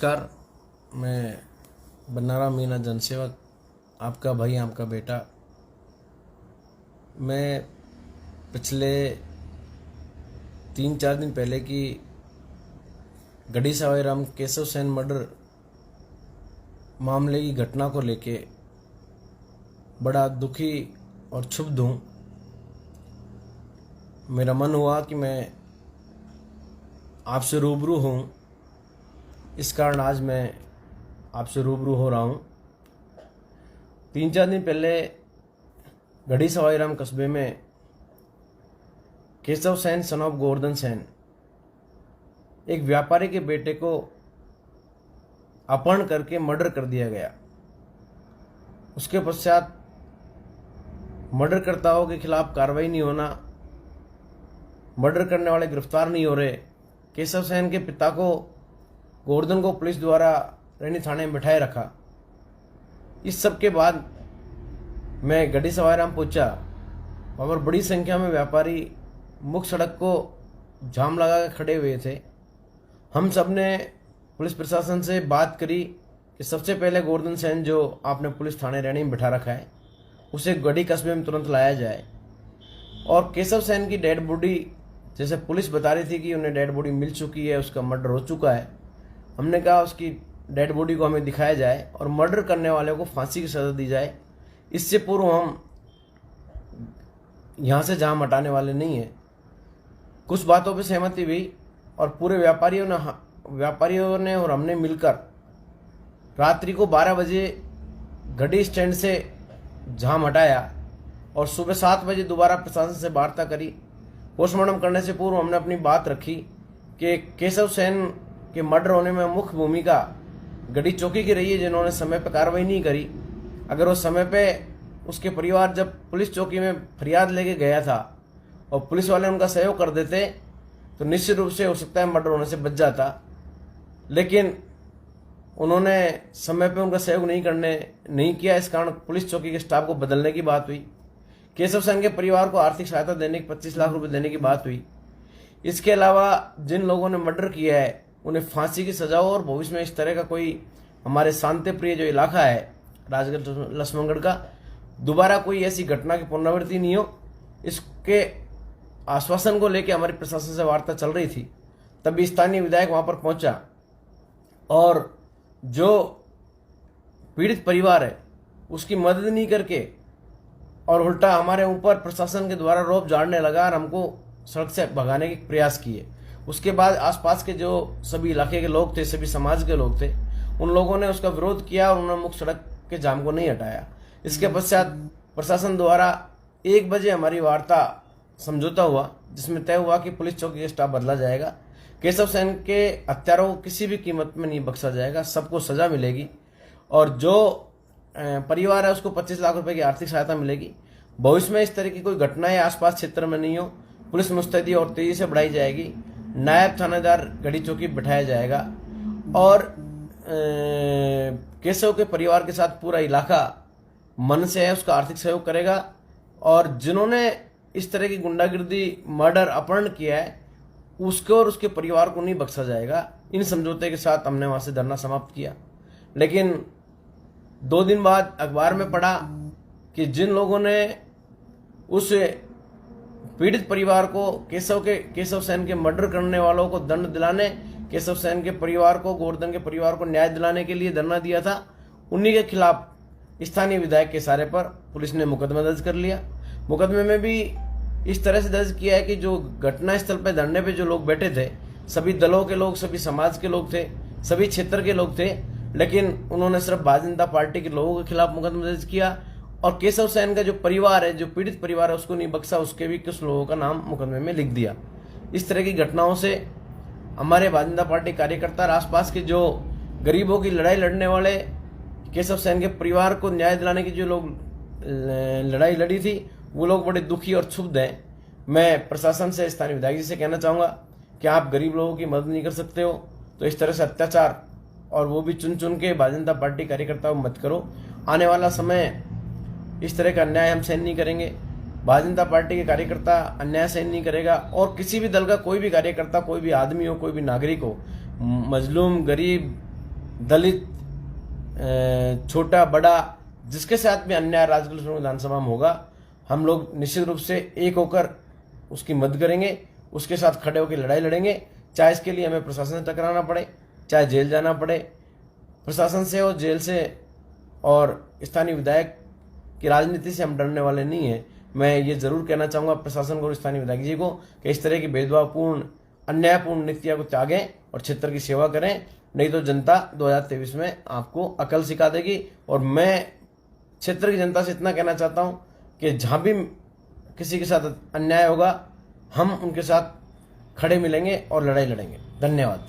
नमस्कार। मैं बन्नारा मीना जनसेवक, आपका भाई, आपका बेटा। मैं पिछले 3-4 दिन पहले की गढ़ी सवाई राम केशव सेन मर्डर मामले की घटना को लेके बड़ा दुखी और क्षुब्ध हूँ। मेरा मन हुआ कि मैं आपसे रूबरू हूँ, इस कारण आज मैं आपसे रूबरू हो रहा हूँ। 3-4 दिन पहले गढ़ी सवाई राम कस्बे में केशव सेन सन ऑफ गोवर्धन सेन, एक व्यापारी के बेटे को अपहरण करके मर्डर कर दिया गया। उसके पश्चात मर्डरकर्ताओं के खिलाफ कार्रवाई नहीं होना, मर्डर करने वाले गिरफ्तार नहीं हो रहे। केशव सेन के पिता को, गोवर्धन को, पुलिस द्वारा रैनी थाने में बिठाए रखा। इस सब के बाद मैं गढ़ी सवाई राम पहुंचा, वहाँ पर बड़ी संख्या में व्यापारी मुख्य सड़क को जाम लगा कर खड़े हुए थे। हम सब ने पुलिस प्रशासन से बात करी कि सबसे पहले गोवर्धन सेन जो आपने पुलिस थाने रैनी में बिठा रखा है, उसे गढ़ी कस्बे में तुरंत लाया जाए। और केशव सेन की डेड बॉडी, जैसे पुलिस बता रही थी कि उन्हें डेड बॉडी मिल चुकी है, उसका मर्डर हो चुका है, हमने कहा उसकी डेड बॉडी को हमें दिखाया जाए और मर्डर करने वाले को फांसी की सज़ा दी जाए। इससे पूर्व हम यहाँ से जाम हटाने वाले नहीं हैं। कुछ बातों पर सहमति हुई और पूरे व्यापारियों ने और हमने मिलकर रात्रि को 12 बजे गढ़ी स्टैंड से जाम हटाया और सुबह 7 बजे दोबारा प्रशासन से वार्ता करी। पोस्टमार्टम करने से पूर्व हमने अपनी बात रखी कि केशव सेन के मर्डर होने में मुख्य भूमिका गढ़ी चौकी की रही है, जिन्होंने समय पर कार्रवाई नहीं करी। अगर वो समय पे उसके परिवार जब पुलिस चौकी में फरियाद लेके गया था और पुलिस वाले उनका सहयोग कर देते तो निश्चित रूप से हो सकता है मर्डर होने से बच जाता, लेकिन उन्होंने समय पे उनका सहयोग नहीं किया। इस कारण पुलिस चौकी के स्टाफ को बदलने की बात हुई। केशव सेन के परिवार को आर्थिक सहायता देने की 25 लाख रुपए देने की बात हुई। इसके अलावा जिन लोगों ने मर्डर किया है उन्हें फांसी की सजा हो और भविष्य में इस तरह का कोई, हमारे शांति प्रिय जो इलाका है राजगढ़ लक्ष्मणगढ़ का, दोबारा कोई ऐसी घटना की पुनरावृत्ति नहीं हो, इसके आश्वासन को लेकर हमारी प्रशासन से वार्ता चल रही थी। तभी स्थानीय विधायक वहां पर पहुंचा और जो पीड़ित परिवार है उसकी मदद नहीं करके और उल्टा हमारे ऊपर प्रशासन के द्वारा रौब झाड़ने लगा और हमको सड़क से भगाने के प्रयास किए। उसके बाद आसपास के जो सभी इलाके के लोग थे, सभी समाज के लोग थे, उन लोगों ने उसका विरोध किया और उन्होंने मुख्य सड़क के जाम को नहीं हटाया। इसके पश्चात प्रशासन द्वारा 1 बजे हमारी वार्ता समझौता हुआ, जिसमें तय हुआ कि पुलिस चौकी का स्टाफ बदला जाएगा। केशव सेन के हत्यारों को किसी भी कीमत में नहीं बख्शा जाएगा, सबको सजा मिलेगी और जो परिवार है उसको 25 लाख रुपए की आर्थिक सहायता मिलेगी। भविष्य में इस तरह की कोई घटनाएं आसपास क्षेत्र में नहीं हो, पुलिस मुस्तैदी और तेजी से बढ़ाई जाएगी। नायब थानेदार गढ़ी चौकी बिठाया जाएगा और केशव के परिवार के साथ पूरा इलाका मन से है उसका आर्थिक सहयोग करेगा और जिन्होंने इस तरह की गुंडागिर्दी, मर्डर, अपहरण किया है उसको और उसके परिवार को नहीं बख्शा जाएगा। इन समझौते के साथ हमने वहां से धरना समाप्त किया। लेकिन 2 दिन बाद अखबार में पढ़ा कि जिन लोगों ने उस पीड़ित परिवार को, केशव सेन के मर्डर करने वालों को दंड दिलाने, केशव सेन के परिवार को, गोवर्धन के परिवार को न्याय दिलाने के लिए धरना दिया था, उन्हीं के खिलाफ स्थानीय विधायक के इशारे पर पुलिस ने मुकदमा दर्ज कर लिया। मुकदमे में भी इस तरह से दर्ज किया है कि जो घटना स्थल पर धरने पे जो लोग बैठे थे, सभी दलों के लोग, सभी समाज के लोग थे, सभी क्षेत्र के लोग थे, लेकिन उन्होंने सिर्फ भारतीय जनता पार्टी के लोगों के खिलाफ मुकदमा दर्ज किया और केशव सेन का जो परिवार है, जो पीड़ित परिवार है, उसको नहीं बख्शा, उसके भी कुछ लोगों का नाम मुकदमे में लिख दिया। इस तरह की घटनाओं से हमारे भारतीय जनता पार्टी कार्यकर्ता और आसपास के जो गरीबों की लड़ाई लड़ने वाले, केशव सेन के परिवार को न्याय दिलाने की जो लोग लड़ाई लड़ी थी, वो लोग बड़े दुखी और क्षुब्ध हैं। मैं प्रशासन से, स्थानीय विधायक जी से कहना चाहूँगा कि आप गरीब लोगों की मदद नहीं कर सकते हो तो इस तरह से अत्याचार, और वो भी चुन चुन के भारतीय जनता पार्टी कार्यकर्ताओं मत करो। आने वाला समय इस तरह का अन्याय हम सहन नहीं करेंगे। भारतीय जनता पार्टी के कार्यकर्ता अन्याय सहन नहीं करेगा और किसी भी दल का कोई भी कार्यकर्ता, कोई भी आदमी हो, कोई भी नागरिक हो, मजलूम, गरीब, दलित, छोटा बड़ा, जिसके साथ भी अन्याय राजगढ़ विधानसभा में होगा, हम लोग निश्चित रूप से एक होकर उसकी मदद करेंगे, उसके साथ खड़े होकर लड़ाई लड़ेंगे, चाहे इसके लिए हमें प्रशासन से टकराना पड़े, चाहे जेल जाना पड़े। प्रशासन से और जेल से और स्थानीय विधायक की राजनीति से हम डरने वाले नहीं हैं। मैं ये जरूर कहना चाहूँगा प्रशासन को और स्थानीय विधायक जी को कि इस तरह की भेदभावपूर्ण, अन्यायपूर्ण नीतियों को त्यागें और क्षेत्र की सेवा करें, नहीं तो जनता 2023 में आपको अकल सिखा देगी। और मैं क्षेत्र की जनता से इतना कहना चाहता हूँ कि जहाँ भी किसी के साथ अन्याय होगा, हम उनके साथ खड़े मिलेंगे और लड़ाई लड़ेंगे। धन्यवाद।